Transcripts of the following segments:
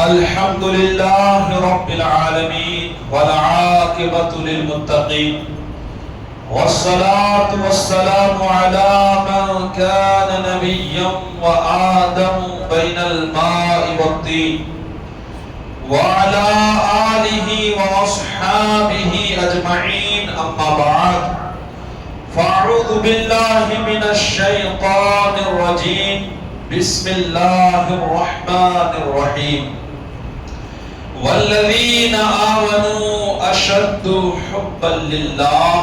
الحمد لله رب العالمين والعاقبة للمتقين والصلاة والسلام على من كان نبيا وآدم بين الماء والطين وعلى آله وأصحابه أجمعين أما بعد فأعوذ بالله من الشيطان الرجيم بسم الله الرحمن الرحيم والذين آمنوا أشد حبا لله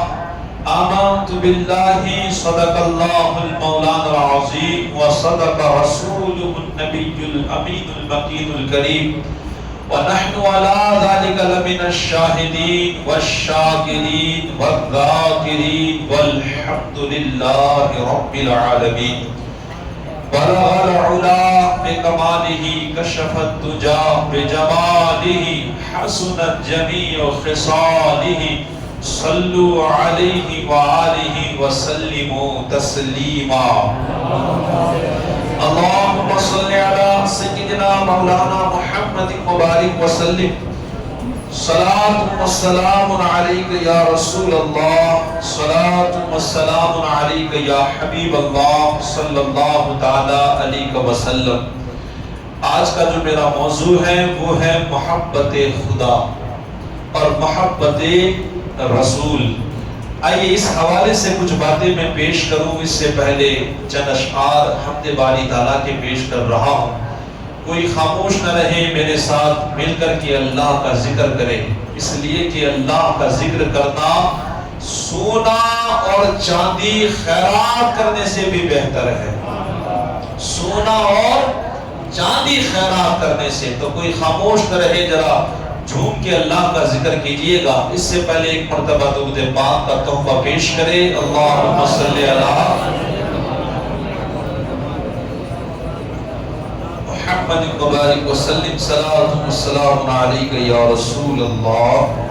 آمنت بالله صدق الله المولانا العظيم وصدق رسوله النبي الأمين المكين الكريم ونحن على ذلك لمن الشاهدين والشاكرين والذاكرين والحمد لله رب العالمين بلغ العلا بكماله كشف الدجى بجماله حسنت جميع خصاله صلوا عليه وآله وسلموا تسليما اللهم صل على سيدنا مولانا محمد مبارك وسلم صلاة والسلام عليك يا رسول الله صلاة والسلام عليك يا حبيب الله صلی اللہ تعالی علیہ وسلم۔ آج کا جو میرا موضوع ہے وہ ہے محبت خدا اور محبت رسول۔ آئیے اس حوالے سے کچھ باتیں میں پیش کروں۔ اس سے پہلے چند اشعار حمد باری تعالیٰ کے پیش کر رہا ہوں۔ کوئی خاموش نہ رہے، میرے ساتھ مل کر کے اللہ کا ذکر کرے، اس لیے کہ اللہ کا ذکر کرنا سونا اور چاندی خیرات کرنے سے بھی بہتر ہے۔ سونا اور چاندی خیرات کرنے سے، تو کوئی خاموش نہ رہے، ذرا جھوم کے اللہ کا ذکر کیجئے گا۔ اس سے پہلے ایک مرتبہ درود پاک کا تحفہ پیش کرے۔ اللہم صلی علی محمد مبارک وسلم صلاۃ والسلام علیک یا رسول اللہ۔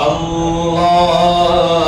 اللہ اللہ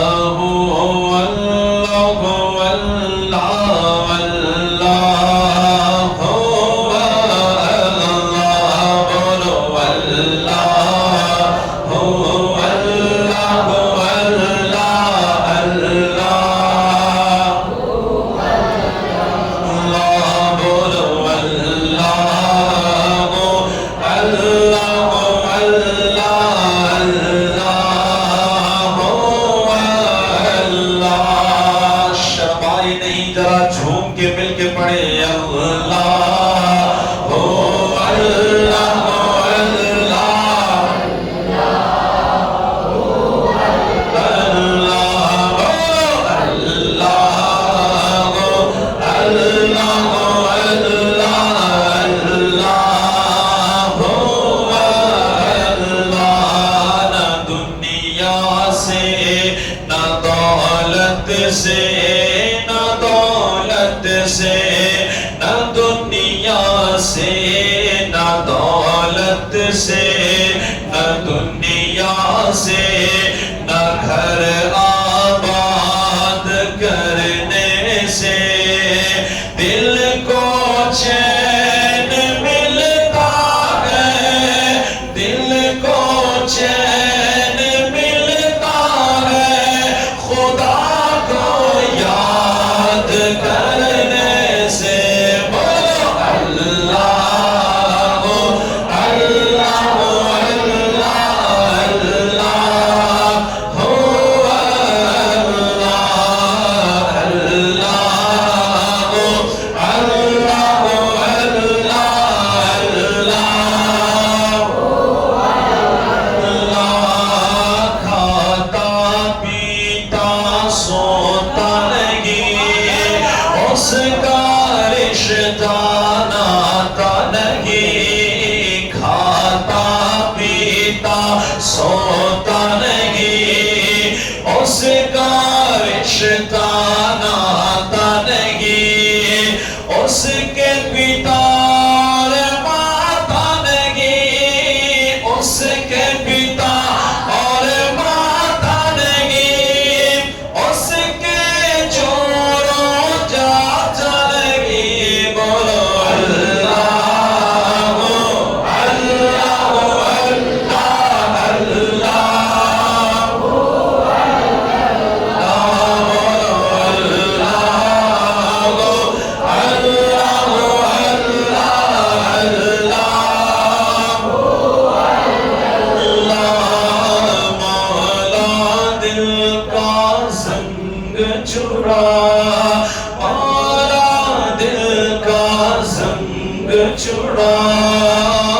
چھڑا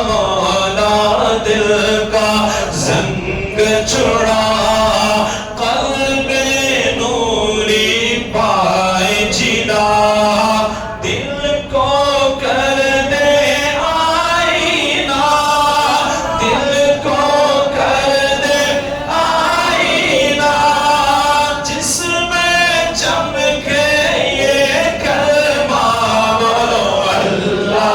مولا دل کا زنگ چھڑا قلب نوری پائے جلا دل کو کر دے آئینہ دل کو کر دے آئینہ جس میں چمکے یہ کلمہ بولو اللہ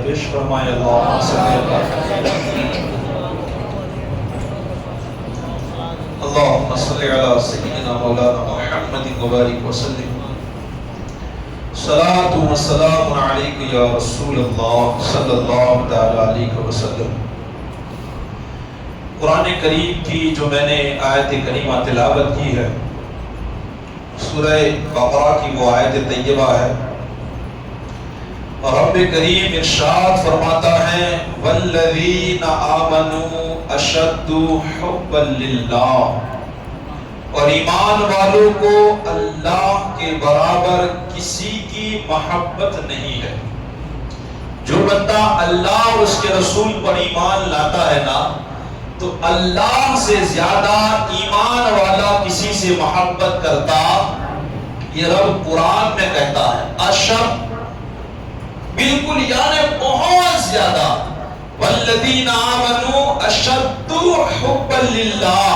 پیش فرمائے اللہم صلی اللہم صلی علی سیدنا مولانا محمد مبارک وسلم صلاة و سلام علیک یا رسول اللہ صلی اللہ تعالی علیہ وسلم۔ قرآن کریم کی جو میں نے آیت کریمہ تلاوت کی ہے سورہ بقرہ کی وہ آیت طیبہ ہے، رب کریم ارشاد فرماتا ہے والذین آمنوا اشد حبا للہ، اور ایمان والوں کو اللہ کے برابر کسی کی محبت نہیں ہے۔ جو بندہ اللہ اور اس کے رسول پر ایمان لاتا ہے نا تو اللہ سے زیادہ ایمان والا کسی سے محبت کرتا، یہ رب قرآن میں کہتا ہے اشد، بالکل یعنی بہت زیادہ، والذین آمنوا اشد حبا للہ،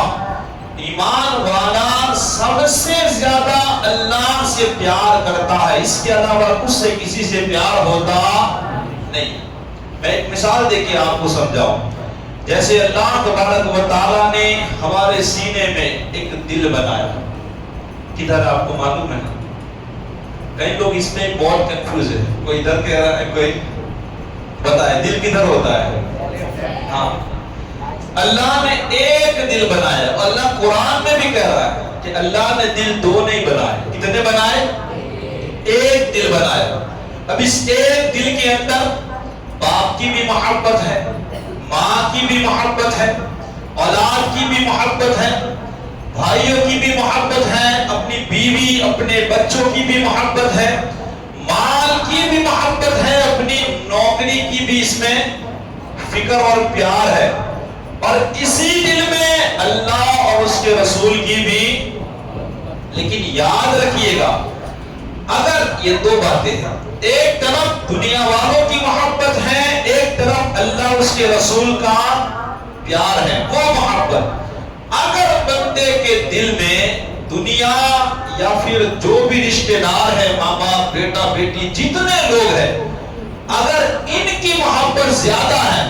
ایمان والا سب سے زیادہ اللہ سے پیار کرتا ہے، اس کے علاوہ اس سے کسی سے پیار ہوتا نہیں۔ میں ایک مثال دے کے آپ کو سمجھاؤں، جیسے اللہ تبارک و تعالیٰ نے ہمارے سینے میں ایک دل بنایا، کدھر آپ کو معلوم ہے؟ کئی لوگ اس میں بہت کنفیوز ہے، کوئی ادھر کہہ رہا ہے، کوئی بتائے دل کدھر ہوتا ہے؟ ہاں، اللہ نے ایک دل بنایا، اور اللہ قرآن میں بھی کہہ رہا ہے کہ اللہ نے دل دو نہیں بنائے، کتنے بنائے؟ ایک دل بنایا۔ اب اس ایک دل کے اندر باپ کی بھی محبت ہے، ماں کی بھی محبت ہے، اولاد کی بھی محبت ہے، بھائیوں کی بھی محبت ہے، اپنی بیوی اپنے بچوں کی بھی محبت ہے، مال کی بھی محبت ہے، اپنی نوکری کی بھی اس میں فکر اور پیار ہے، اور اسی دل میں اللہ اور اس کے رسول کی بھی۔ لیکن یاد رکھیے گا، اگر یہ دو باتیں ہیں، ایک طرف دنیا والوں کی محبت ہے، ایک طرف اللہ اس کے رسول کا پیار ہے، وہ محبت اگر بندے کے دل میں دنیا یا پھر جو بھی رشتہ دار ہے، ماں باپ بیٹا بیٹی جتنے لوگ ہیں، اگر ان کی محبت زیادہ ہے،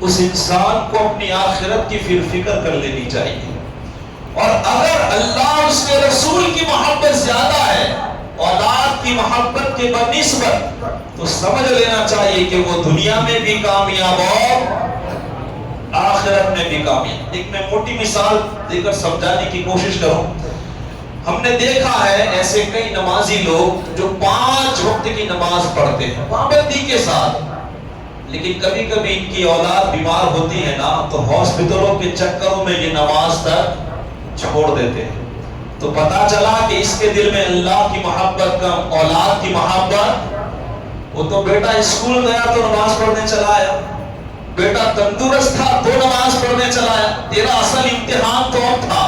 اس انسان کو اپنی آخرت کی پھر فکر کر لینی چاہیے۔ اور اگر اللہ اس کے رسول کی محبت زیادہ ہے اولاد کی محبت کے بنسبت، تو سمجھ لینا چاہیے کہ وہ دنیا میں بھی کامیاب اور آخرت میں بھی کامیاب۔ ایک میں موٹی مثال دے کر سمجھانے کی کوشش کروں۔ ہم نے دیکھا ہے ایسے کئی نمازی لوگ جو 5 وقت کی نماز پڑھتے ہیں پابندی کے ساتھ، لیکن کبھی کبھی ان کی اولاد بیمار ہوتی ہے نا تو ہاسپٹلوں کے چکروں میں یہ نماز تک چھوڑ دیتے ہیں، تو پتا چلا کہ اس کے دل میں اللہ کی محبت کم، اولاد کی محبت۔ وہ تو بیٹا اسکول گیا تو نماز پڑھنے چلا آیا، بیٹا تندرست تھا تو نماز پڑھنے چلا آیا، تیرا اصل امتحان تو اب تھا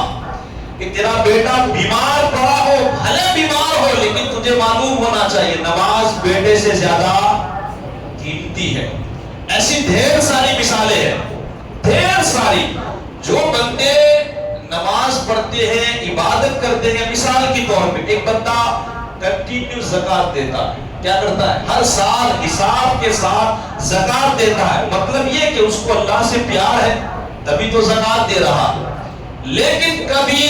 کہ تیرا بیٹا بیمار پڑا ہو، بھلے بیمار ہو، لیکن تجھے معلوم ہونا چاہیے نماز بیٹے سے زیادہ قیمتی ہے۔ ایسی ڈھیر ساری مثالیں ہیں، ڈھیر ساری، جو بندے نماز پڑھتے ہیں، عبادت کرتے ہیں۔ مثال کے طور پہ ایک بندہ کنٹینیو زکات دیتا ہے، کیا کرتا ہے؟ ہر سال حساب کے ساتھ زکات دیتا ہے. مطلب یہ کہ اس کو اللہ سے پیار ہے تبھی تو زکات دے رہا. لیکن کبھی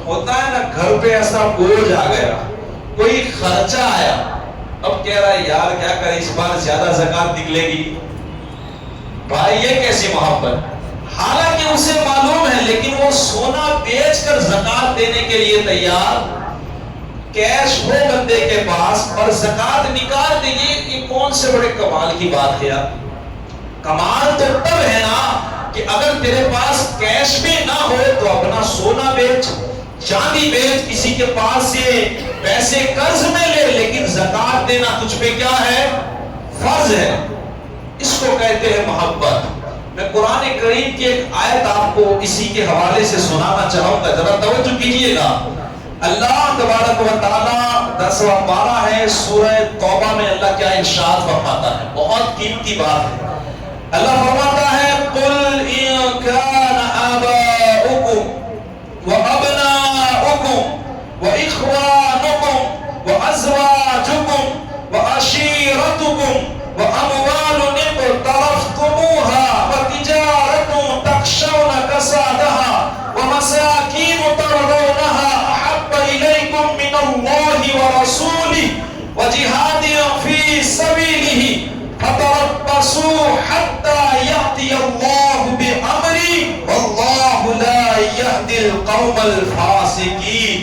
ہوتا ہے نا گھر پہ ایسا بوجھ آ گیا, کوئی خرچہ آیا, اب کہہ رہا ہے یار کیا کریں اس بار زیادہ زکات نکلے گی. بھائی یہ کیسی محبت؟ حالانکہ اسے معلوم ہے لیکن وہ سونا بیچ کر زکات دینے کے لیے تیار. کیش ہو بندے کے پاس اور زکات نکال دے, یہ کون سے بڑے کمال کی بات ہے یار. کمال تو تب ہے نا کہ اگر تیرے پاس کیش میں نہ ہو تو اپنا سونا بیچ, چاندی بیچ, کسی کے پاس سے پیسے قرض میں لے, لیکن زکات دینا تجھ پہ کیا ہے؟ فرض ہے. اس کو کہتے ہیں محبت. میں قرآن کریم کی ایک آیت آپ کو اسی کے حوالے سے سنانا چاہوں گا, ذرا توجہ کیجئے گا. اللہ تبارک و تعالی 10واں پارہ ہے سورہ توبہ میں اللہ کیا ارشاد فرماتا ہے, بہت قیمتی بات ہے. اللہ فرماتا ہے قل ان کان آباؤکم وابناؤکم واخوانکم وازواجکم وعشیرتکم واموال اقترفتموها وتجارة تخشون كسادها ومساكين ترضونها احب اليكم من الله ورسوله وجهاد في سبيله فتربصوا حتى يأتي الله بأمره والله لا يهدي القوم الفاسقين.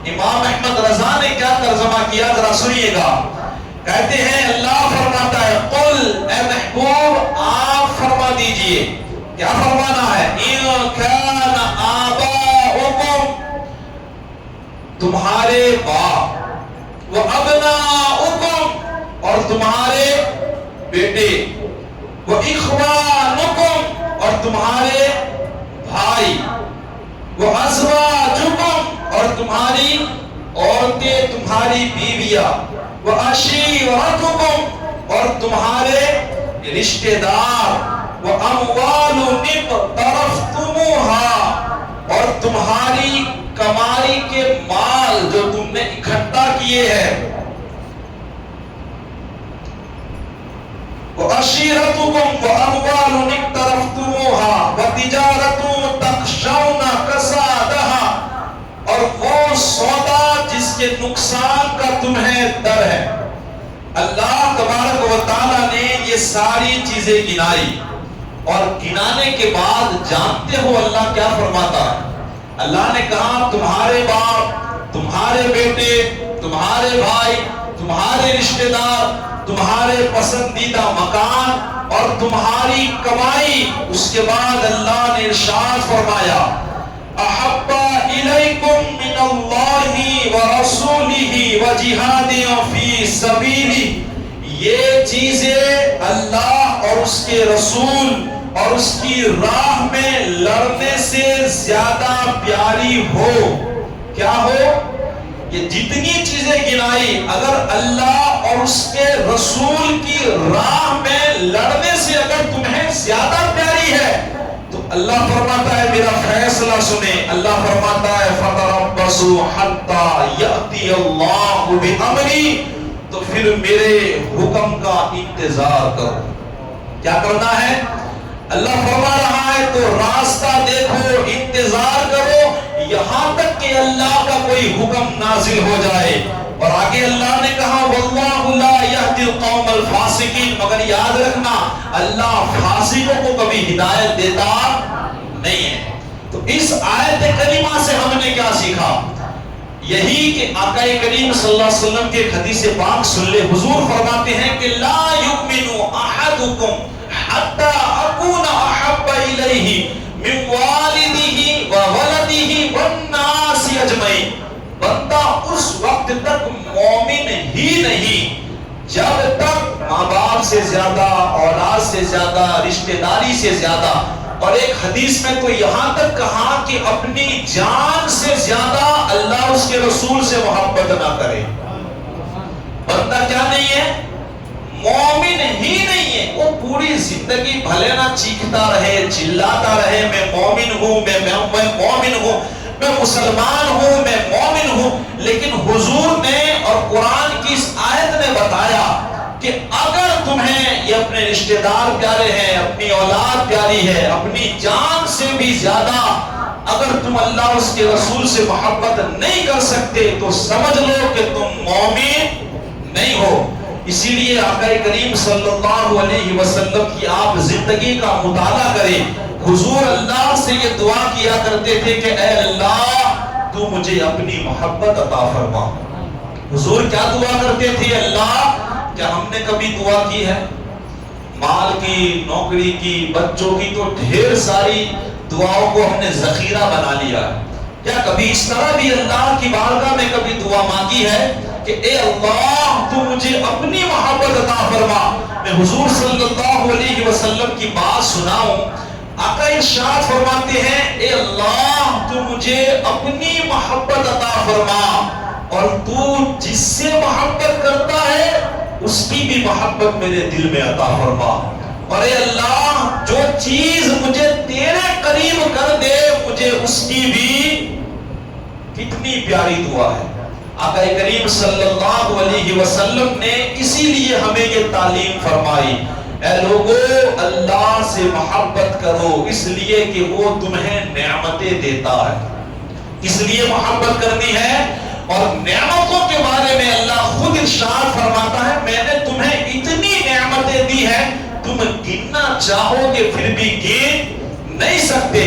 امام احمد رضا نے کیا ترجمہ کیا ذرا سنیے گا. کہتے ہیں اللہ فرماتا ہے قل اے محبوب آپ فرما دیجئے, کیا فرمانا ہے؟ ان کان آباؤکم تمہارے باپ, وابناؤکم اور تمہارے بیٹے, واخوانکم اور تمہارے بھائی, وازواجکم اور تمہاری عورتیں, تمہاری بیویاں, وعشیرتکم اور تمہارے رشتہ دار, واموال اقترفتموها اور تمہاری کمائی کے مال جو تم نے اکٹھا کیے ہیں, وعشیرتکم واموال اقترفتموها وتجارة تخشون کسادها اور وہ سودا جس کے نقصان کا تمہیں ڈر ہے. اللہ تبارک و تعالیٰ نے یہ ساری چیزیں گنائی اور گنانے کے بعد جانتے ہو اللہ کیا فرماتا ہے؟ اللہ نے کہا تمہارے باپ, تمہارے بیٹے, تمہارے بھائی, تمہارے رشتہ دار, تمہارے پسندیدہ مکان اور تمہاری کمائی. اس کے بعد اللہ نے ارشاد فرمایا احب الیکم من اللہ ورسولہ وجہاد فی سبیلہ, یہ چیزیں اللہ اور اس کے رسول اور اس کی راہ میں لڑنے سے زیادہ پیاری ہو. کیا ہو؟ یہ جتنی چیزیں گنائی اگر اللہ اور اس کے رسول کی راہ میں لڑنے سے اگر تمہیں زیادہ پیاری ہے تو اللہ فرماتا ہے میرا فیصلہ سنیں. اللہ فرماتا ہے فتربصوا حتی یأتی اللہ بأمری, تو پھر میرے حکم کا انتظار کرو. کیا کرنا ہے؟ اللہ فرما رہا ہے تو راستہ دیکھو, انتظار کرو یہاں تک کہ اللہ کا کوئی حکم نازل ہو جائے. اور آگے اللہ نے کہا واللہ لا یہدی القوم الفاسقین, مگر یاد رکھنا اللہ فاسقوں کو کبھی ہدایت دیتا نہیں ہے. تو اس آیت کریمہ سے ہم نے کیا سیکھا؟ یہی کہ آقا کریم صلی اللہ علیہ وسلم کے حدیث پاک سن لے. حضور فرماتے ہیں کہ لا یؤمن احدکم حتی اکون احب الیہ من والدہ وولدہ والناس اجمعین. بندہ اس وقت تک مومن ہی نہیں جب تک ماں باپ سے زیادہ, اولاد سے زیادہ, رشتہ داری سے زیادہ, اور ایک حدیث میں تو یہاں تک کہا کہ اپنی جان سے زیادہ اللہ اس کے رسول سے محبت نہ کرے. بندہ کیا نہیں ہے؟ مومن ہی نہیں ہے. وہ پوری زندگی بھلے نہ چیختا رہے, چلاتا رہے میں مومن ہوں, میں مومن ہوں, میں مسلمان ہوں, میں مومن ہوں, لیکن حضور نے اور قرآن کی اس آیت نے نے بتایا کہ اگر تمہیں یہ اپنے رشتہ دار پیارے ہیں، اپنی اولاد پیاری ہے، اپنی جان سے بھی زیادہ اگر تم اللہ اس کے رسول سے محبت نہیں کر سکتے تو سمجھ لو کہ تم مومن نہیں ہو۔ اسی لیے آقا کریم صلی اللہ علیہ وسلم کی آپ زندگی کا مطالعہ کریں، حضور اللہ سے یہ دعا کیا کرتے تھے کہ اے اللہ تو مجھے اپنی محبت عطا فرما۔ حضور کیا دعا کرتے تھے؟ اللہ کیا ہم نے کبھی دعا کی ہے؟ مال کی، نوکری کی، بچوں کی تو ڈھیر ساری دعاؤں کو ہم نے ذخیرہ بنا لیا ہے۔ کیا کبھی اس طرح بھی اللہ کی بارگاہ میں کبھی دعا مانگی ہے کہ اے اللہ تو مجھے اپنی محبت عطا فرما؟ میں حضور صلی اللہ علیہ وسلم کی بات سناؤں، آقا ارشاد فرماتے ہیں اے اللہ تو مجھے اپنی محبت عطا فرما، اور تو جس سے محبت کرتا ہے اس کی بھی محبت میرے دل میں عطا فرما، اور اے اللہ جو چیز مجھے تیرے قریب کر دے مجھے اس کی بھی۔ کتنی پیاری دعا ہے۔ آقا کریم صلی اللہ علیہ وسلم نے اسی لیے ہمیں یہ تعلیم فرمائی، اے لوگو اللہ سے محبت کرو اس لیے کہ وہ تمہیں نعمتیں دیتا ہے، اس لیے محبت کرنی ہے۔ اور نعمتوں کے بارے میں اللہ خود ارشاد فرماتا ہے میں نے تمہیں اتنی نعمتیں دی ہیں تم گننا چاہو گے پھر بھی گن نہیں سکتے۔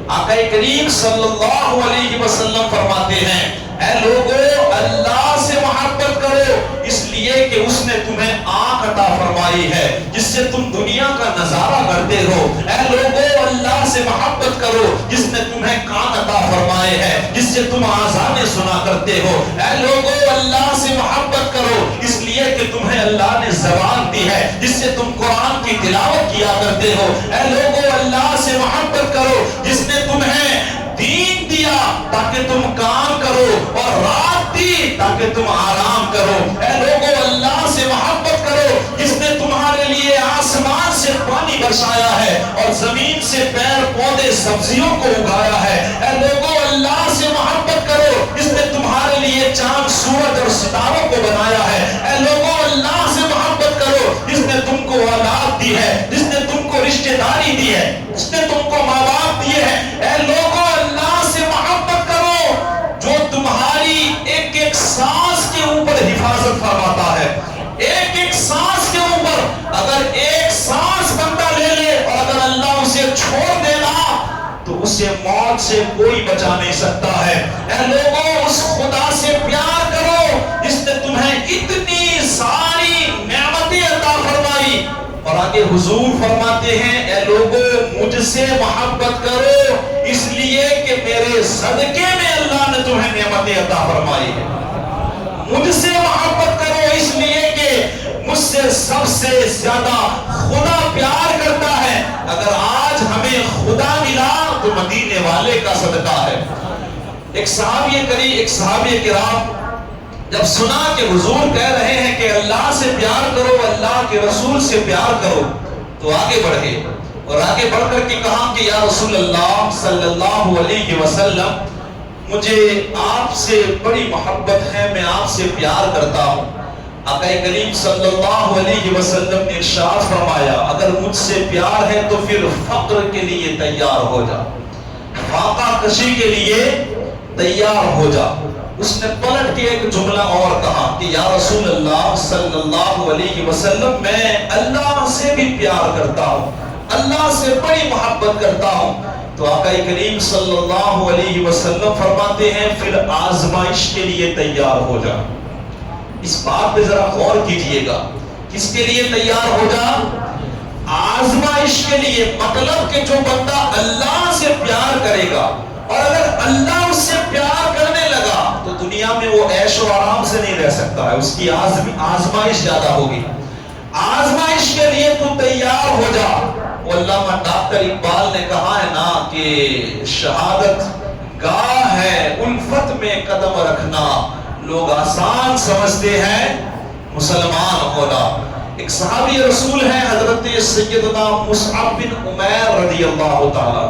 آقا کریم صلی اللہ علیہ وسلم فرماتے ہیں اے لوگو اللہ سے محبت کرو اس لیے کہ اس نے تمہیں آنکھ عطا فرمائی ہے جس سے تم دنیا کا نظارہ کرتے ہو۔ اے لوگو اللہ سے محبت کرو جس نے تمہیں کان عطا فرمائے ہیں جس سے تم آذانیں سنا کرتے ہو۔ اے لوگو اللہ سے محبت کرو اس لیے کہ تمہیں اللہ نے زبان دی ہے جس سے تم قرآن کی تلاوت کیا کرتے ہو۔ اے لوگو اللہ سے محبت کرو جس نے تمہیں دین دیا تاکہ تم کام کرو اور رات دی تاکہ تم آرام کرو۔ اے لوگو اللہ سے محبت کرو جس نے تمہارے لیے آسمان سے پانی برسایا ہے اور زمین سے پیڑ پودے سبزیوں کو اگایا ہے۔ اے لوگو اللہ سے محبت کرو جس نے تمہارے لیے چاند سورج اور ستاروں کو بنایا ہے۔ اے لوگو اللہ سے محبت کرو جس نے تم کو اولاد دی ہے، جس نے تم کو رشتہ داری دی ہے، جس نے تم کو ماں باپ دیے ہیں۔ اے لوگو اللہ سے محبت کرو جو تمہاری ایک ایک سانس کے اوپر حفاظت فرماتا ہے۔ ایک ایک سانس کے اوپر اگر ایک سانس بندہ لے لے اور اگر اللہ اسے چھوڑ دینا تو اسے موت سے کوئی بچا نہیں سکتا ہے۔ اے لوگوں اس خدا سے پیار کرو جس نے تمہیں اتنی ساری نعمتیں عطا فرمائی، اور آگے حضور فرماتے ہیں اے لوگوں مجھ سے محبت کرو اس لیے کہ میرے صدقے میں اللہ نے تمہیں نعمتیں عطا فرمائی ہے۔ مجھ سے محبت کرو اس لیے کہ مجھ سے سب سے زیادہ خدا پیار کرتا ہے۔ اگر آج ہمیں خدا ملا تو مدینے والے کا صدقہ ہے۔ ایک صحابی کرام جب سنا کہ حضور کہہ رہے ہیں کہ اللہ سے پیار کرو اللہ کے رسول سے پیار کرو تو آگے بڑھے اور آگے بڑھ کر کے کہا کہ یا رسول اللہ صلی اللہ علیہ وسلم مجھے آپ سے بڑی محبت ہے، میں آپ سے پیار کرتا ہوں۔ آقا کریم صلی اللہ علیہ وسلم نے ارشاد فرمایا اگر مجھ سے پیار ہے تو پھر فقر کے لیے تیار ہو جا، فاقہ کشی کے لیے تیار ہو جا۔ اس نے پلٹ کے ایک جملہ اور کہا کہ یا رسول اللہ صلی اللہ علیہ وسلم میں اللہ سے بھی پیار کرتا ہوں، اللہ سے بڑی محبت کرتا ہوں۔ تو آقا کریم صلی اللہ علیہ وسلم فرماتے ہیں پھر آزمائش کے لیے تیار ہو جا۔ اس بات پہ ذرا غور کیجئے گا، کس کے لیے تیار ہو جا؟ آزمائش کے لیے۔ مطلب کہ جو بندہ اللہ سے پیار کرے گا اور اگر اللہ اس سے پیار کرنے لگا تو دنیا میں وہ عیش و آرام سے نہیں رہ سکتا ہے، اس کی آزمائش زیادہ ہوگی۔ آزمائش کے لیے تو تیار ہو جا۔ علامہ ڈاکٹر اقبال نے کہا ہے نا کہ شہادت گاہ ہے الفت میں قدم رکھنا، لوگ آسان سمجھتے ہیں مسلمان ہونا۔ ایک صحابی رسول ہے حضرت سیدنا مصعب بن عمیر رضی اللہ تعالیٰ۔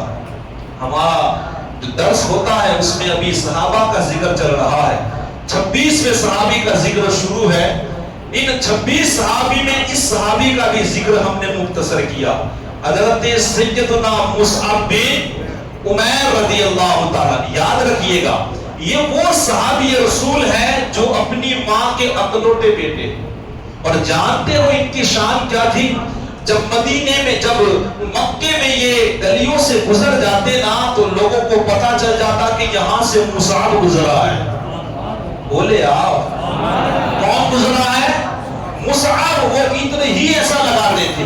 ہمارا جو درس ہوتا ہے اس میں ابھی صحابہ کا ذکر چل رہا ہے، 26ویں صحابی کا ذکر شروع ہے۔ ان 26 صحابی میں اس صحابی کا بھی ذکر ہم نے مختصر کیا، حضرت سیدنا مصعب بن عمیر رضی اللہ تعالیٰ۔ یاد رکھیے گا یہ وہ صحابی رسول ہے جو اپنی ماں کے اکلوٹے بیٹے، اور جانتے ہو ان کی شان کیا تھی؟ جب مدینے میں، جب مکے میں یہ گلیوں سے گزر جاتے نا تو لوگوں کو پتا چل جاتا کہ یہاں سے مصعب گزرا ہے۔ بولے آپ کون گزرا ہے؟ مصعب۔ وہ عطر ہی ایسا لگاتے تھے،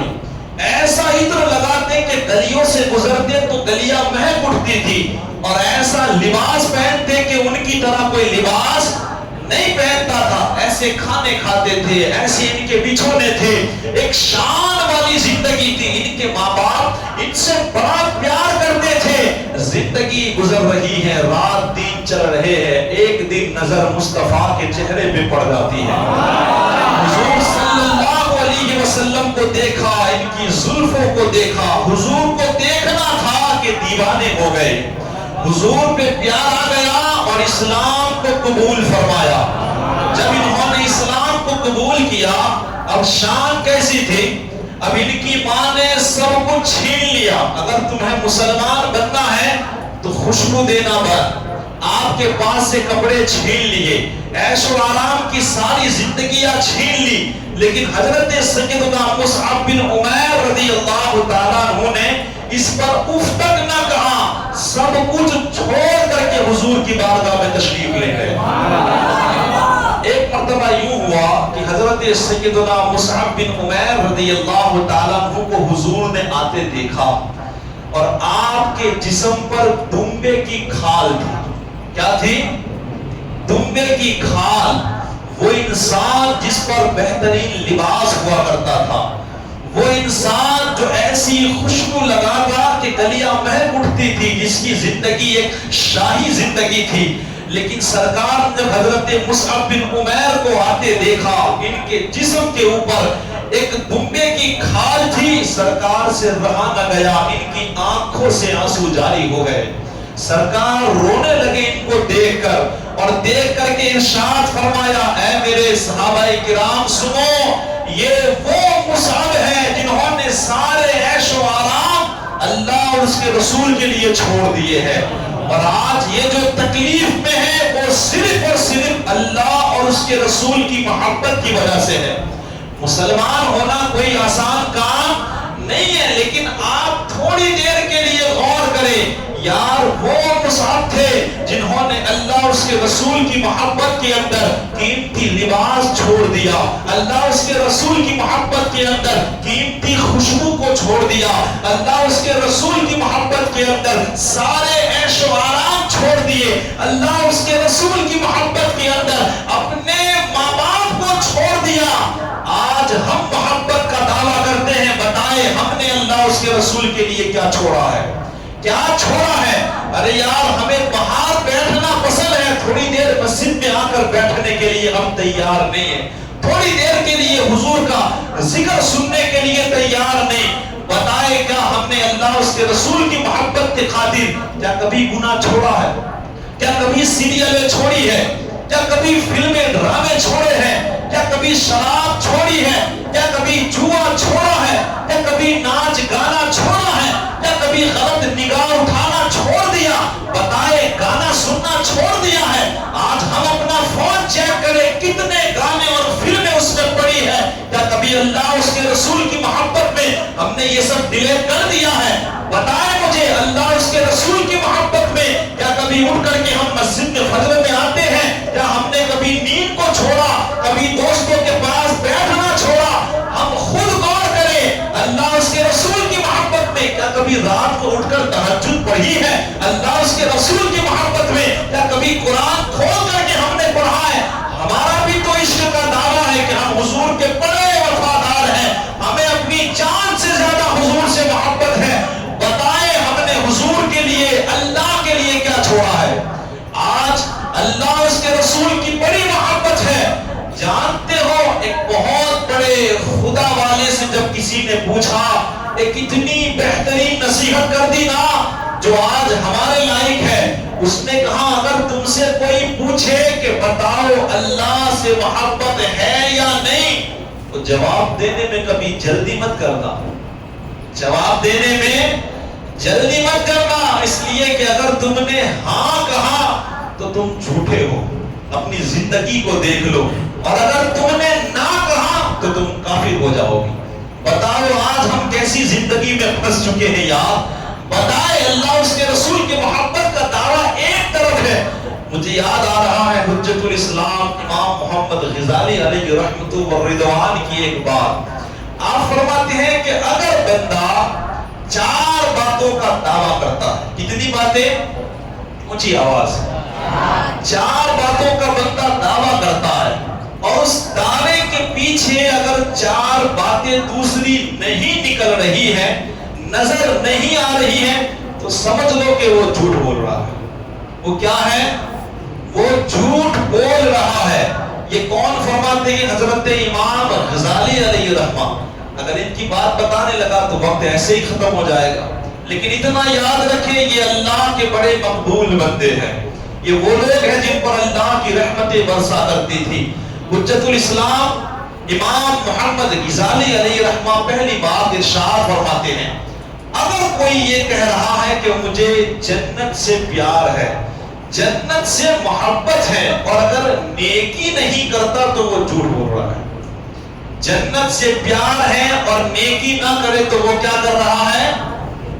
ایسا عطر لگاتے کہ گلیوں سے گزرتے تو گلیاں مہک اٹھتی تھی، اور ایسا لباس پہنتے کہ ان کی طرح کوئی لباس نہیں پہنتا تھا، ایسے کھانے کھاتے تھے، ایسے ان کے بچھونے تھے، ایک شان والی زندگی تھی۔ ان کے ماں باپ ان سے بڑا پیار کرتے تھے۔ زندگی گزر رہی ہے، رات دن چل رہے ہیں، ایک دن نظر مصطفیٰ کے چہرے پہ پڑ جاتی ہے، حضور صلی اللہ علیہ وسلم کو دیکھا، ان کی زلفوں کو دیکھا، حضور کو دیکھنا تھا کہ دیوانے ہو گئے، حضور پہ پیار آ گیا اور اسلام کو قبول فرمایا۔ جب انہوں نے اسلام کو قبول کیا، اب شان کیسی تھی؟ اب ان کی ماں نے سب کچھ چھین لیا۔ اگر تمہیں مسلمان بننا ہے تو خوشبو دینا بند، آپ کے پاس سے کپڑے چھین لیے، عیش و آرام کی ساری زندگیاں چھین لی، لیکن حضرت سیدنا مصعب بن عمیر رضی اللہ تعالیٰ عنہ نے اس پر اف تک نہ کہا، سب کچھ چھوڑ کر کے حضور کی بارگاہ میں تشریف لے گئے۔ ایک مرتبہ یوں ہوا کہ حضرت سیدنا مصعب بن عمیر رضی اللہ تعالیٰ عنہ کو حضور نے آتے دیکھا، اور آپ کے جسم پر دمبے کی کھال تھی۔ کیا تھی؟ دمبے کی کھال۔ وہ انسان جس پر بہترین لباس ہوا کرتا تھا، وہ انسان جو ایسی خوشبو لگاتا کہ گلیاں مہک اٹھتی تھی، جس کی زندگی ایک شاہی زندگی تھی، لیکن سرکار نے حضرت مصعب بن عمیر کو آتے دیکھا، ان کے جسم کے اوپر ایک دمبے کی کھال تھی، سرکار سے رہا نہ گیا، ان کی آنکھوں سے آنسو جاری ہو گئے۔ سرکار رونے لگے ان کو دیکھ کر، اور دیکھ کر کے ارشاد فرمایا، اے میرے صحابہ کرام سنو، یہ وہ مصعب ہے جنہوں نے سارے عیش و آرام اللہ اور اس کے رسول کے لیے چھوڑ دیے ہیں، اور آج یہ جو تکلیف میں ہے وہ صرف اور صرف اللہ اور اس کے رسول کی محبت کی وجہ سے ہے۔ مسلمان ہونا کوئی آسان کام نہیں ہے، لیکن آپ تھوڑی دیر کے لیے غور کریں، یار وہ مصعب تھے جنہوں نے اللہ اور اس کے رسول کی محبت کے اندر قیمتی لباس چھوڑ دیا، اللہ اس کے رسول کی محبت کے اندر قیمتی خوشبو کو چھوڑ دیا، اللہ اس کے رسول کی محبت کے اندر سارے عیش و آرام چھوڑ دیے، اللہ اس کے رسول کی محبت کے اندر اپنے ماں باپ کو چھوڑ دیا۔ آج ہم محبت کا دعویٰ کرتے ہیں، بتائیں ہم نے اللہ اس کے رسول کے لیے کیا چھوڑا ہے؟ کیا چھوڑا ہے؟ ارے یار ہمیں باہر بیٹھنا پسند ہے، تھوڑی دیر مسجد میں آ کر بیٹھنے کے لیے ہم تیار نہیں ہیں، تھوڑی دیر کے لیے حضور کا ذکر سننے کے لیے تیار نہیں۔ بتائے کیا ہم نے اللہ اس کے رسول کی محبت کی خاطر کیا کبھی گناہ چھوڑا ہے؟ کیا کبھی سیریلیں چھوڑی ہے؟ کیا کبھی فلمیں ڈرامے چھوڑے ہیں؟ کیا کبھی شراب چھوڑی ہے؟ کیا کبھی جوا چھوڑا ہے؟ کیا کبھی ناچ گانا چھوڑا ہے؟ کیا کبھی غلط نگاہ اٹھانا چھوڑ دیا؟ بتائے گانا سننا چھوڑ دیا ہے؟ آج ہم اپنا فون چیک کریں، کتنے گانے اور فلمیں اس میں پڑی ہے؟ کیا کبھی اللہ اس کے رسول کی محبت میں ہم نے یہ سب ڈیلیٹ کر دیا ہے؟ بتائے مجھے اللہ اس کے رسول کی محبت میں کیا کبھی اٹھ کر کے ہم مسجد میں فجر میں آتے ہیں؟ کیا ہم نے کبھی نیند کو چھوڑا؟ کبھی دوستوں کے پاس بیٹھنا چھوڑا؟ ہم خود غور کریں، اللہ اس کے رسول کی محبت میں کیا کبھی رات کو اٹھ کر تہجد پڑھی ہے؟ اللہ اس کے رسول کی محبت میں کیا کبھی قرآن کھول کر کے ہم نے پڑھا ہے؟ ہمارا بھی تو عشق کا دعویٰ ہے کہ ہم حضور کے بڑے وفادار ہیں، ہمیں اپنی جان سے زیادہ حضور سے محبت ہے۔ بتائیں ہم نے حضور کے لیے، اللہ کے لیے کیا چھوڑا ہے؟ آج اللہ اس کے رسول کی بڑی محبت ہے۔ جانتے ہو ایک بہت بڑے خدا والے سے جب کسی نے پوچھا، ایک اتنی بہترین نصیحت کر دی نا جو آج ہمارے لائق ہے، اس نے کہا اگر تم سے کوئی پوچھے کہ بتاؤ اللہ سے محبت ہے یا نہیں، تو جواب دینے میں کبھی جلدی مت کرنا، جواب دینے میں جلدی مت کرنا، اس لیے کہ اگر تم نے ہاں کہا تو تم جھوٹے ہو، اپنی زندگی کو دیکھ لو، اور اگر تم نے نہ کہا تو تم کافر ہو جاؤ گی۔ بتاؤ آج ہم کیسی زندگی میں پھنس چکے ہیں یار، بتائے اللہ اس کے رسول کی محبت کا دعویٰ ایک طرف ہے۔ مجھے یاد آ رہا ہے حجت الاسلام امام محمد غزالی علیہ رحمت و رضوان کی ایک بات، آپ فرماتے ہیں کہ اگر بندہ 4 باتوں کا دعویٰ کرتا ہے، کتنی باتیں؟ اونچی آواز، 4 باتوں کا بندہ دعویٰ کرتا ہے، اور اس دعوے کے پیچھے اگر 4 باتیں دوسری نہیں نکل رہی ہے، نظر نہیں آ رہی ہے، تو سمجھ لو کہ وہ جھوٹ بول رہا ہے۔ وہ کیا ہے؟ وہ جھوٹ بول رہا ہے۔ یہ کون فرماتے ہیں؟ حضرت امام غزالی علیہ رحمہ۔ اگر ان کی بات بتانے لگا تو وقت ایسے ہی ختم ہو جائے گا، لیکن اتنا یاد رکھیں یہ اللہ کے بڑے مقبول بندے ہیں، یہ وہ لوگ ہیں جن پر اللہ کی رحمتیں برسا کرتی تھی۔ حجت الاسلام امام محمد غزالی علیہ رحمہ پہلی بات ارشاد فرماتے ہیں، اگر کوئی یہ کہہ رہا ہے کہ مجھے جنت سے پیار ہے، جنت سے محبت ہے، اور اگر نیکی نہیں کرتا تو وہ جھوٹ بول رہا ہے۔ جنت سے پیار ہے اور نیکی نہ کرے تو وہ کیا کر رہا ہے؟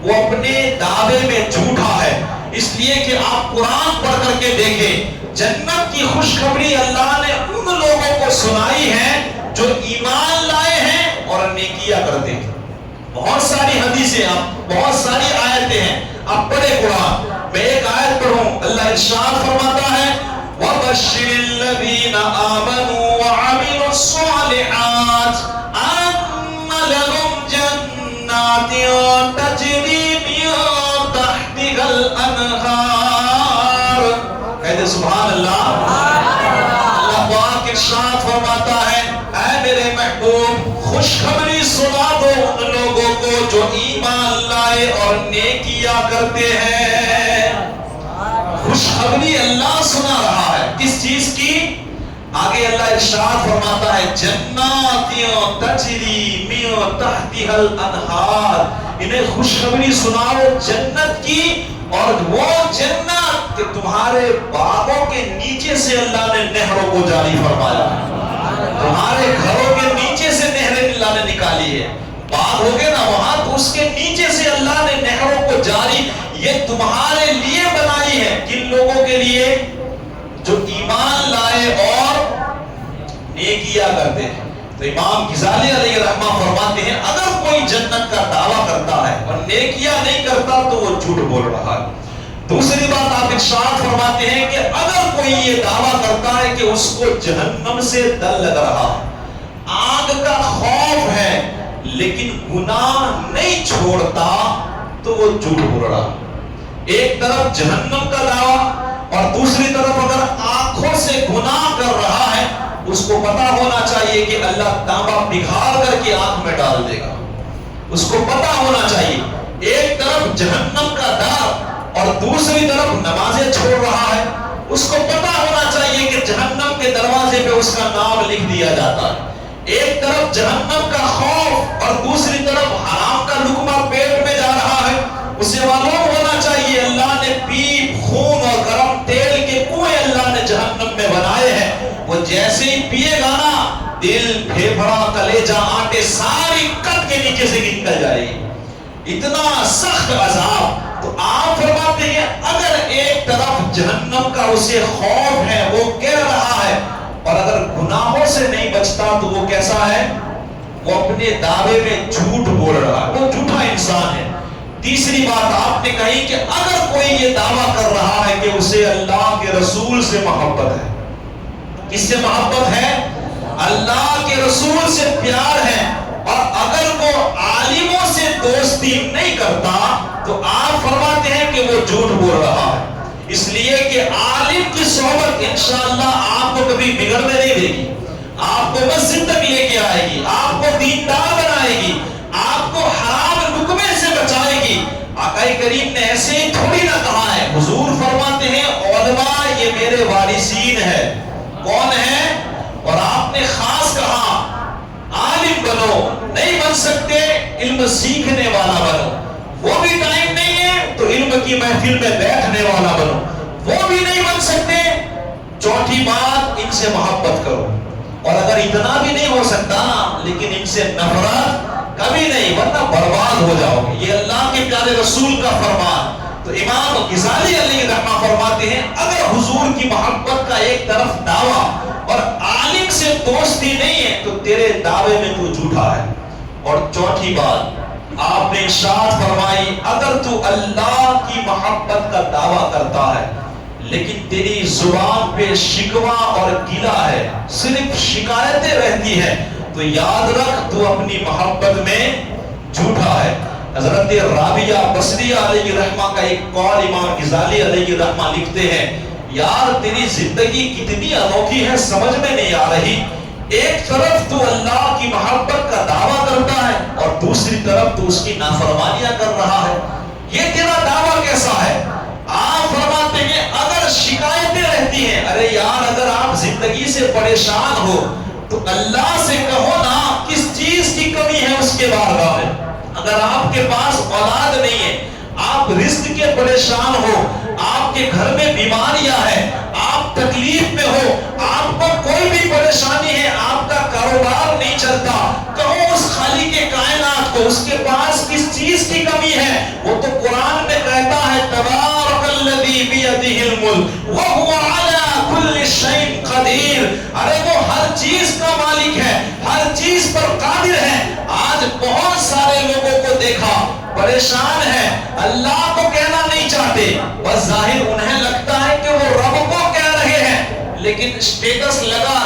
وہ اپنے دعوے میں جھوٹا ہے۔ اس لیے کہ آپ قرآن پڑھ کر کے دیکھیں، جنت کی خوشخبری اللہ نے ان لوگوں کو سنائی ہے جو ایمان لائے ہیں اور نیکیاں کرتے ہیں۔ بہت ساری حدیثیں، بہت ساری آیتیں ہیں، آپ پڑھیں قرآن۔ میں ایک آیت پڑھوں، اللہ ارشاد فرماتا ہے وَبَشِّرِ الَّذِينَ آمَنُوا وَعَمِلُوا الصَّالِحَاتِ أَنَّ لَهُمْ جَنَّاتٍ تَجْرِي مِن تَحْتِهَا الْأَنْهَارُ۔ کہتے سبحان اللہ۔ اللہ پاک ارشاد فرماتا ہے اے میرے محبوب خوشخبری سنا دو ان لوگوں کو جو ایمان لائے اور نیکیاں کرتے ہیں۔ خوشخبری اللہ سنا رہا ہے کس چیز کی؟ آگے اللہ ارشاد فرماتا ہے جناتیوں تجری من تحتها الانہار، انہیں خوشخبری سناؤ جنت کی، اور وہ جنت کہ تمہارے باغوں کے نیچے سے اللہ نے نہروں کو جاری فرمایا ہے، تمہارے گھروں کے نیچے سے نہریں اللہ نے نکالی ہے۔ باغ ہوگے نا وہاں، تو اس کے نیچے سے اللہ نے نہروں کو جاری، یہ تمہارے لیے بنائی ہے۔ کن لوگوں کے لیے؟ جو ایمان لائے اور نیکیاں کرتے ہیں۔ تو امام غزالی علیہ رحمہ فرماتے ہیں اگر کوئی جنت کا دعویٰ کرتا ہے اور نیکیاں نہیں کرتا تو وہ جھوٹ بول رہا ہے۔ دوسری بات آپ ارشاد فرماتے ہیں کہ اگر کوئی یہ دعویٰ کرتا ہے کہ اس کو جہنم سے ڈر لگ رہا ہے، آگ کا خوف ہے، لیکن گناہ نہیں چھوڑتا، تو وہ جھوٹ بول رہا ہے۔ ایک طرف جہنم کا دعویٰ اور دوسری طرف اگر آنکھوں سے گناہ کر رہا ہے، اس کو پتا ہونا چاہیے کہ اللہ تانبا پگھال کر کے آنکھ میں ڈال دے گا۔ اس کو پتا ہونا چاہیے ایک طرف جہنم کا ڈر اور دوسری طرف نمازیں چھوڑ رہا ہے، اس کو پتا ہونا چاہیے کہ جہنم کے دروازے پہ اس کا نام لکھ دیا جاتا ہے۔ ایک طرف جہنم کا خوف اور دوسری طرف حرام کا لقمہ پیٹ میں جا رہا ہے، اسے معلوم ہونا چاہیے اللہ نے پیپ، خون اور گرم تیل کے کنویں اللہ نے جہنم میں بنائے ہیں، وہ جیسے ہی پیے گا نا دل، پھیپھڑا، کلیجہ، آنٹیں ساری کٹ کے نیچے سے نکل جائے گی، اتنا سخت عذاب۔ تو آپ فرماتے ہیں اگر ایک طرف جہنم کا اسے خوف ہے، وہ کہہ رہا ہے، اور اگر گناہوں سے نہیں بچتا تو وہ کیسا ہے؟ وہ اپنے دعوے میں جھوٹ بول رہا ہے، وہ جھوٹا انسان ہے۔ تیسری بات آپ نے کہی کہ اگر کوئی یہ دعویٰ کر رہا ہے کہ اسے اللہ کے رسول سے محبت ہے، کس سے محبت ہے؟ اللہ کے رسول سے پیار ہے، اور اگر وہ عالموں سے دوستی نہیں کرتا تو آپ فرماتے ہیں کہ وہ جھوٹ بول رہا ہے۔ اس لیے کہ عالم کی صحبت انشاءاللہ آپ کو کبھی بگڑنے نہیں دے گی، آپ کو مسجد تک لے کے آئے گی، آپ کو دیندار بنائے گی، آپ کو حرام لقمے سے بچائے گی۔ آقا کریم نے ایسے ہی تھوڑی نہ کہا ہے، حضور فرماتے ہیں علماء یہ میرے وارثین ہے۔ کون ہے؟ اور آپ نے خاص کہا بن سکتے علم سیکھنے والا بنو، وہ بھی ٹائم نہیں ہے تو علم کی محفل میں بیٹھنے والا بنو، وہ بھی نہیں بن سکتے۔ چوتھی بات، ان سے محبت کرو، اور اگر اتنا بھی نہیں ہو سکتا لیکن ان سے نفرت کبھی نہیں، ورنہ برباد ہو جاؤ گے۔ یہ اللہ کے پیارے رسول کا فرمان۔ تو امام غزالی علیہ رحمہ فرماتے ہیں اگر حضور کی محبت کا ایک طرف دعویٰ اور عالم سے دوستی نہیں ہے تو تیرے دعوے میں تو جھوٹا ہے۔ اور چوتھی بات آپ نے ارشاد فرمائی اگر تو اللہ کی محبت کا دعویٰ کرتا ہے لیکن تیری زبان پہ شکوہ اور گلہ ہے، صرف شکایتیں رہتی ہیں، تو یاد رکھ تو اپنی محبت میں جھوٹا ہے۔ حضرت رابعہ بصریہ علیہ رحمہ کا ایک قول امام غزالی علیہ رحمہ لکھتے ہیں یار تیری زندگی کتنی انوکھی ہے، سمجھ میں نہیں آ رہی۔ ایک طرف تو اللہ کی محبت کا دعویٰ کرتا ہے اور دوسری طرف تو اس کی نافرمانیاں کر رہا ہے، یہ تیرا دعویٰ کیسا ہے؟ آپ فرماتے ہیں اگر شکایتیں رہتی ہیں، ارے یار اگر آپ زندگی سے پریشان ہو تو اللہ سے کہو نا کس چیز کی کمی ہے اس کے بارگاہ میں۔ اگر آپ کے پاس اولاد نہیں ہے، آپ رزق کے پریشان ہو، آپ کے گھر میں بیماریاں ہیں، آپ تکلیف میں ہو، آپ کو کوئی بھی پریشانی ہے، آپ کا کاروبار نہیں چلتا، کہو اس خالق کائنات کو اس کے پاس کس چیز کی کمی ہے۔ وہ تو قرآن میں کہتا ہے تبارک الذی بیدہ الملک وہو علی کل شیء قدیر، ارے وہ ہر چیز کا مالک ہے، ہر چیز پر قادر ہے۔ آج بہت سارے لوگوں کو دیکھا پریشان ہے، اللہ کو کہنا نہیں چاہتے، بس ظاہر انہیں لگتا ہے کہ وہ رب کو کہہ رہے ہیں، لیکن اسٹیٹس لگا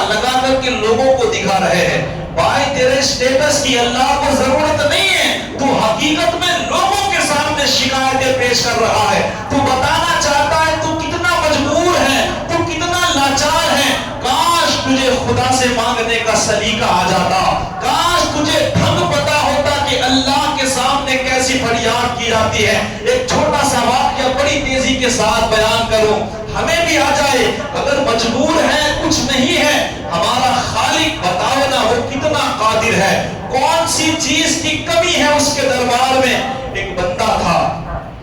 کر کے لوگوں کو دکھا رہے ہیں۔ بھائی تیرے اسٹیٹس کی اللہ کو ضرورت نہیں ہے، تو حقیقت میں لوگوں کے سامنے شکایتیں پیش کر رہا ہے، تو بتانا چاہتا ہے تو کتنا مجبور ہے، تو کتنا لاچار ہے۔ کاش تجھے خدا سے مانگنے کا سلیقہ آ جاتا، کاش تجھے ڈھنگ پتا ہوتا کہ اللہ کے سامنے کیسی فریاد کی جاتی ہے۔ ایک چھوٹا سا واقعہ بڑی تیزی کے ساتھ بیان کروں، ہمیں بھی آ جائے۔ اگر مجبور ہے کچھ نہیں ہے، ہمارا خالق بتاؤ نا وہ کتنا قادر ہے، کون سی چیز کی کمی ہے اس کے دربار میں۔ ایک بندہ تھا،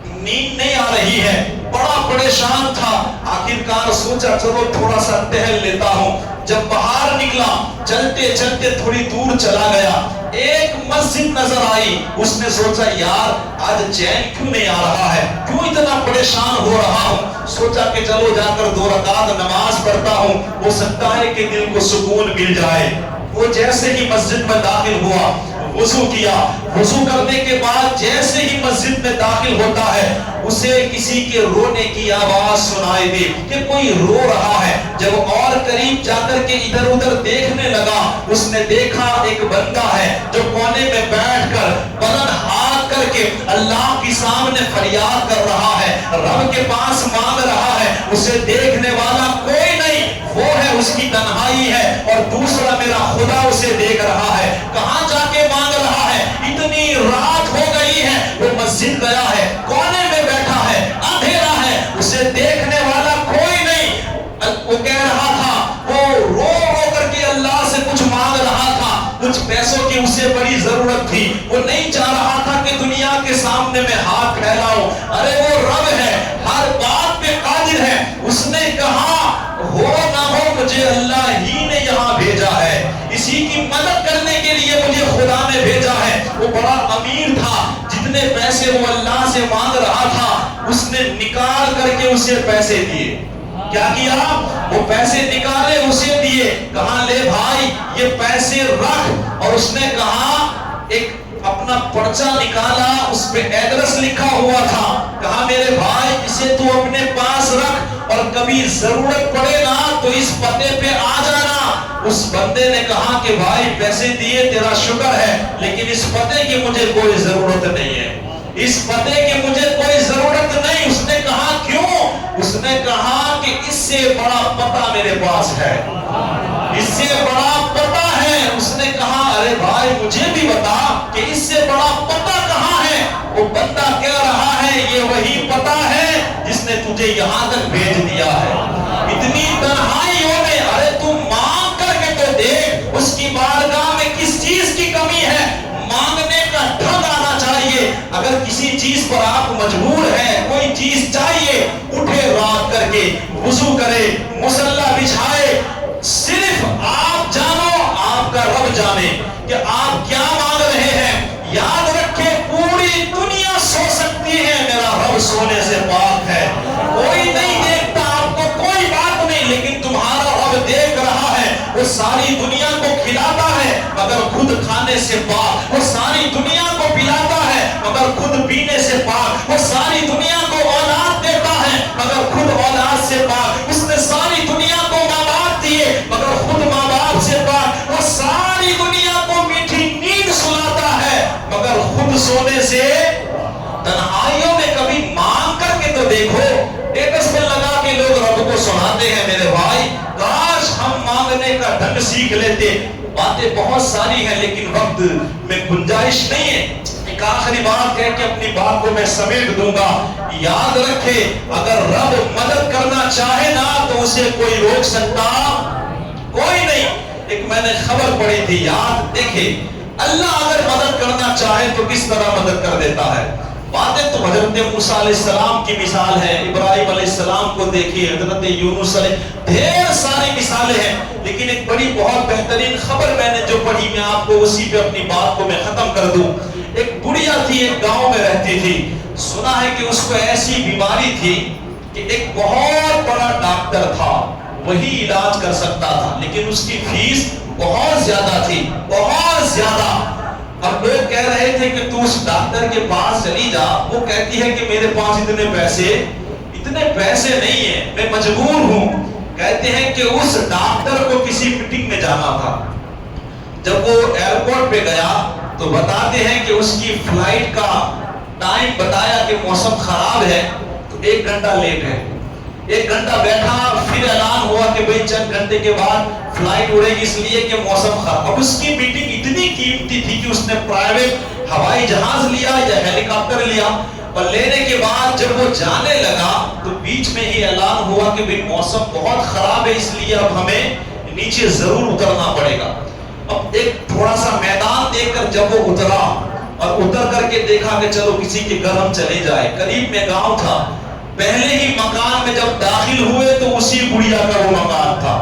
نیند نہیں آ رہی ہے، بڑا پریشان تھا، آخرکار سوچا چلو تھوڑا سا ٹہل لیتا ہوں۔ جب باہر نکلا، چلتے چلتے تھوڑی دور چلا گیا، ایک مسجد نظر آئی، اس نے سوچا یار آج چین کیوں نہیں آ رہا ہے، کیوں اتنا پریشان ہو رہا ہوں۔ سوچا کہ چلو جا کر 2 رکعت نماز پڑھتا ہوں، ہو سکتا ہے کہ دل کو سکون مل جائے۔ وہ جیسے ہی مسجد میں داخل ہوا، وضو کیا، وضو کرنے کے بعد جیسے ہی مسجد میں داخل ہوتا ہے اسے کسی کے رونے کی آواز سنائی دی کہ کوئی رو رہا ہے۔ جب اور قریب جا کر کے ادھر ادھر دیکھنے لگا، اس نے دیکھا ایک بندہ ہے جو کونے میں بیٹھ کر بلند ہاتھ کر کے اللہ کے سامنے فریاد کر رہا ہے، رب کے پاس مانگ رہا ہے۔ اسے دیکھنے والا کوئی نہیں، وہ ہے اس کی تنہائی ہے، اور دوسرا میرا خدا اسے دیکھ رہا ہے۔ کہاں جا کے مانگ رہا ہے؟ اتنی رات ہو گئی ہے، وہ مسجد گیا ہے، کونے میں بیٹھا ہے، اندھیرا ہے، اسے دیکھنے والا کوئی نہیں۔ وہ کہہ رہا تھا، وہ رو رو کر کے اللہ سے کچھ مانگ رہا تھا، کچھ پیسوں کی اسے بڑی ضرورت تھی، وہ نہیں چاہ رہا تھا کہ دنیا کے سامنے میں ہاتھ پھیلاؤں۔ ارے وہ رب ہے، ہر بات پہ قادر ہے، اس نے کہا ہو نہ ہو مجھے اللہ ہی نے یہاں بھیجا ہے، اسی کی مدد کرنے کے لیے مجھے خدا نے بھیجا ہے۔ وہ بڑا امیر تھا، جتنے پیسے وہ اللہ سے مانگ رہا تھا اس نے نکال کر کے اسے پیسے دیے۔ کیا کیا؟ وہ پیسے نکالے اسے دیے، کہا لے بھائی یہ پیسے رکھ، اور اس نے کہا ایک اپنا پرچہ نکالا، اس پہ ایڈریس لکھا ہوا تھا، کہا میرے بھائی اسے تو اپنے پاس رکھ اور کبھی ضرورت پڑے نا تو اس پتے پہ آ جانا۔ اس بندے نے کہا کہ بھائی پیسے دیے تیرا شکر ہے، لیکن اس پتے کی مجھے کوئی ضرورت نہیں ہے، اس پتے کی مجھے کوئی ضرورت نہیں۔ اس نے کہا کیوں؟ اس نے کہا کہ اس سے بڑا پتہ میرے پاس ہے، اس سے بڑا پتہ ہے۔ اس نے کہا ارے بھائی مجھے بھی بتا کہ اس سے بڑا پتہ کہاں ہے؟ وہ بندہ کہہ رہا ہے یہ وہی پتہ ہے جس نے تجھے یہاں تک بھیج دیا ہے۔ اتنی تنہائیوں میں ارے تم مانگ کر کے تو دیکھ، اس کی بارگاہ میں کس چیز کی کمی ہے؟ مانگ اگر کسی چیز پر آپ مجبور ہیں، کوئی چیز چاہیے، اٹھے رات کر کے وضو کرے، مصلی بچھائے، صرف آپ جانو، آپ کا رب جانے کہ آپ کیا مانگ رہے ہیں۔ یاد رکھے پوری دنیا سو سکتی ہے، میرا رب سونے سے پاک ہے، کوئی نہیں دیکھتا آپ کو، کوئی بات نہیں، لیکن تمہارا رب دیکھ رہا ہے۔ وہ ساری دنیا کو کھلاتا ہے مگر خود کھانے سے پاک، وہ ساری دنیا کو پلاتا ہے مگر خود پینے سے پاک، وہ ساری دنیا کو اولاد دیتا ہے مگر خود اولاد سے پاک، اس نے ساری دنیا کو ماں باپ دیے مگر خود ماں باپ سے پاک، وہ ساری دنیا کو میٹھی نیند سلاتا ہے مگر خود سونے سے۔ تنہائیوں میں کبھی مانگ کر کے تو دیکھو، اسٹیٹس پہ لگا کے لوگ رب کو سناتے ہیں۔ میرے بھائی کاش ہم مانگنے کا ڈھنگ سیکھ لیتے، باتیں بہت ساری ہیں لیکن وقت میں گنجائش نہیں ہے۔ ایک آخری بات کہہ کے اپنی بات کو میں سمیٹ دوں گا، یاد رکھے اگر رب مدد کرنا چاہے نا تو اسے کوئی روک سکتا کوئی نہیں۔ ایک میں نے خبر پڑھی تھی، یاد دیکھے اللہ اگر مدد کرنا چاہے تو کس طرح مدد کر دیتا ہے۔ باتیں تو حضرت موسیٰ علیہ السلام کی مثال ہے، ابراہیم علیہ السلام کو دیکھیے، حضرت یونس علیہ، ڈھیر ساری مثالیں ہیں، لیکن ایک بڑی بہت بہترین خبر میں نے جو پڑھی، میں آپ کو اسی پہ اپنی بات کو میں ختم کر دوں۔ ایک بڑھیا تھی، ایک گاؤں میں رہتی تھی، سنا ہے کہ اس کو ایسی بیماری تھی کہ ایک بہت بڑا ڈاکٹر تھا، وہی علاج کر سکتا تھا، لیکن اس کی فیس بہت زیادہ تھی، بہت زیادہ۔ اب لوگ کہہ رہے تھے کہ تو اس ڈاکٹر کے پاس چلی جا، وہ کہتی ہے کہ میرے پاس اتنے پیسے نہیں ہیں، میں مجبور ہوں۔ کہتے ہیں کہ اس ڈاکٹر کو کسی میٹنگ میں جانا تھا، جب وہ ایئرپورٹ پہ گیا تو بتاتے ہیں کہ اس کی فلائٹ کا ٹائم بتایا کہ موسم خراب ہے تو 1 گھنٹہ لیٹ ہے۔ 1 گھنٹہ بیٹھا، پھر اعلان ہوا کہ بھئی چند گھنٹے کے بعد فلائٹ اڑے گی اس لیے کہ موسم خراب۔ اب اس کی میٹنگ اتنی قیمتی تھی کہ اس نے پرائیویٹ ہوائی جہاز لیا یا ہیلی کاپٹر لیا، اور لینے کے بعد جب وہ جانے لگا تو بیچ میں ہی اعلان ہوا کہ بھئی موسم بہت خراب ہے، اس لیے اب ہمیں نیچے ضرور اترنا پڑے گا۔ اب ایک تھوڑا سا میدان دیکھ کر جب وہ اترا اور اتر کر کے دیکھا کہ چلو کسی کے گھر ہم چلے جائے، قریب میں گاؤں تھا، پہلے ہی مکان میں جب داخل ہوئے تو اسی بڑھیا کا وہ مکان تھا،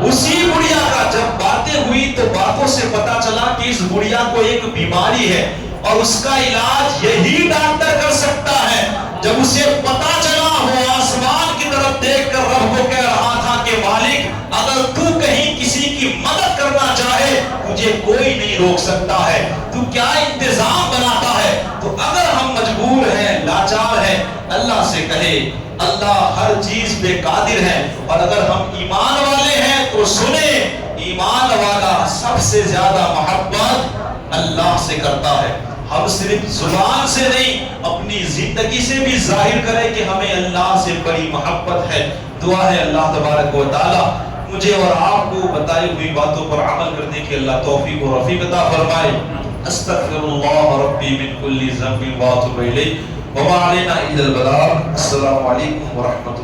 اسی بڑھیا کا۔ جب باتیں ہوئی تو باتوں سے پتا چلا کہ اس بڑھیا کو ایک بیماری ہے اور اس کا علاج یہی ڈاکٹر کر سکتا ہے۔ جب اسے پتا چلا، وہ آسمان کی طرف دیکھ کر رب کو کہہ رہا تھا کہ مالک اگر تو کہیں کسی کی مدد کرنا چاہے مجھے کوئی نہیں روک سکتا ہے، تو کیا انتظام بناتا ہے۔ تو اگر ہم مجبور ہیں، لاچار ہیں، اللہ سے کہے اللہ ہر چیز پہ قادر ہے، اور اگر ہم ایمان والے ہیں تو سنیں، ایمان والا سب سے زیادہ محبت اللہ سے کرتا ہے۔ ہم صرف زبان سے نہیں، اپنی زندگی سے بھی ظاہر کریں کہ ہمیں اللہ سے بڑی محبت ہے۔ دعا ہے اللہ تبارک و تعالی مجھے اور آپ کو بتائی ہوئی باتوں پر عمل کرنے کی اللہ توفیق و رفیق عطا فرمائے۔ استغفر اللہ ربی من کل ذنب واتوب الیہ وما علینا الا البلاغ۔ السلام علیکم ورحمۃ اللہ۔